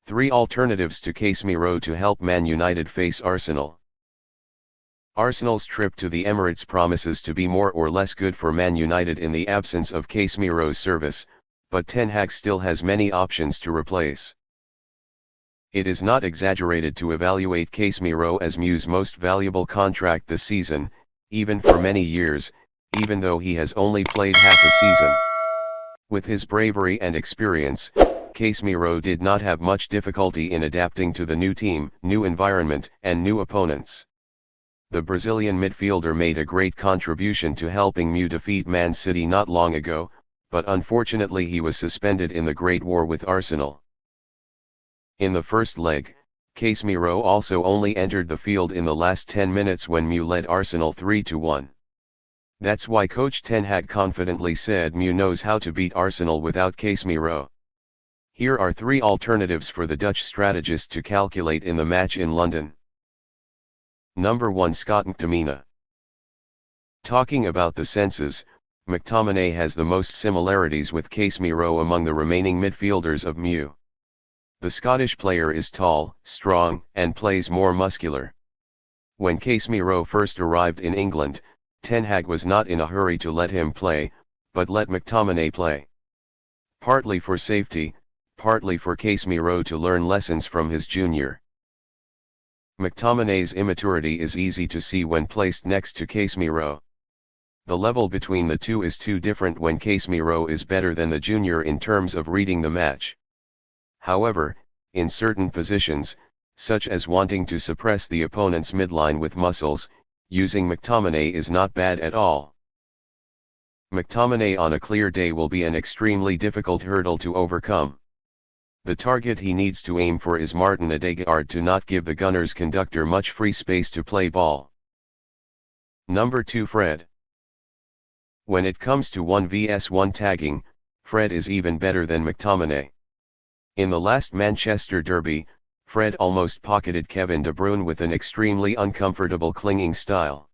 3 alternatives to Casemiro to help Man United face Arsenal. Arsenal's trip to the Emirates promises to be more or less good for Man United in the absence of Casemiro's service, but Ten Hag still has many options to replace. It is not exaggerated to evaluate Casemiro as MU's most valuable contract this season, even for many years, even though he has only played half a season. With his bravery and experience, Casemiro did not have much difficulty in adapting to the new team, new environment, and new opponents. The Brazilian midfielder made a great contribution to helping MU defeat Man City not long ago, but unfortunately he was suspended in the Great War with Arsenal. In the first leg, Casemiro also only entered the field in the last 10 minutes when MU led Arsenal 3-1. That's why coach Ten Hag confidently said MU knows how to beat Arsenal without Casemiro. Here are 3 alternatives for the Dutch strategist to calculate in the match in London. Number 1, Scott McTominay. Talking about the senses, McTominay has the most similarities with Casemiro among the remaining midfielders of MU. The Scottish player is tall, strong, and plays more muscular. When Casemiro first arrived in England, Ten Hag was not in a hurry to let him play, but let McTominay play. Partly for safety, partly for Casemiro to learn lessons from his junior. McTominay's immaturity is easy to see when placed next to Casemiro. The level between the two is too different when Casemiro is better than the junior in terms of reading the match. However, in certain positions, such as wanting to suppress the opponent's midline with muscles, using McTominay is not bad at all. McTominay on a clear day will be an extremely difficult hurdle to overcome. The target he needs to aim for is Martin Odegaard to not give the Gunners' conductor much free space to play ball. Number 2, Fred. When it comes to 1vs1 tagging, Fred is even better than McTominay. In the last Manchester derby, Fred almost pocketed Kevin De Bruyne with an extremely uncomfortable clinging style.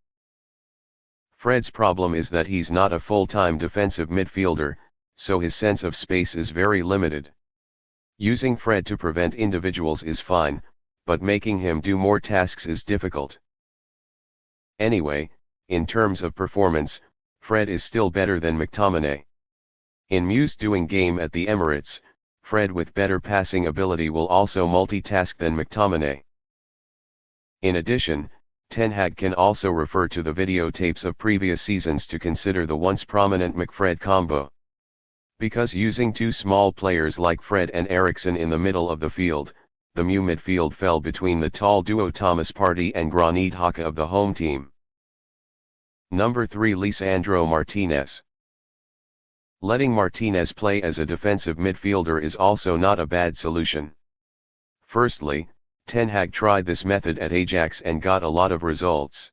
Fred's problem is that he's not a full-time defensive midfielder, so his sense of space is very limited. Using Fred to prevent individuals is fine, but making him do more tasks is difficult. Anyway, in terms of performance, Fred is still better than McTominay. In MU's doing game at the Emirates, Fred with better passing ability will also multitask than McTominay. In addition, Ten Hag can also refer to the videotapes of previous seasons to consider the once prominent McFred combo. Because using 2 small players like Fred and Eriksen in the middle of the field, the MU midfield fell between the tall duo Thomas Partey and Granit Xhaka of the home team. Number 3, Lisandro Martinez. Letting Martinez play as a defensive midfielder is also not a bad solution. Firstly, Ten Hag tried this method at Ajax and got a lot of results.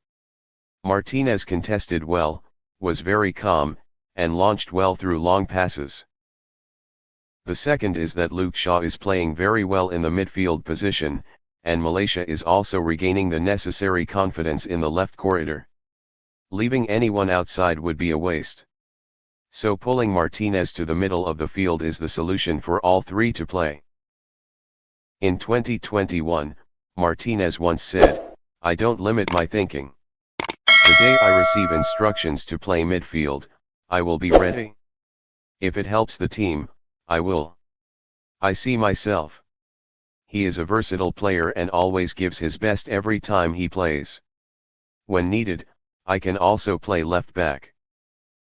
Martinez contested well, was very calm, and launched well through long passes. The second is that Luke Shaw is playing very well in the midfield position, and Malaysia is also regaining the necessary confidence in the left corridor. Leaving anyone outside would be a waste. So pulling Martinez to the middle of the field is the solution for all 3 to play. In 2021, Martinez once said, "I don't limit my thinking. The day I receive instructions to play midfield, I will be ready. If it helps the team, I will. I see myself." He is a versatile player and always gives his best every time he plays. When needed, I can also play left back.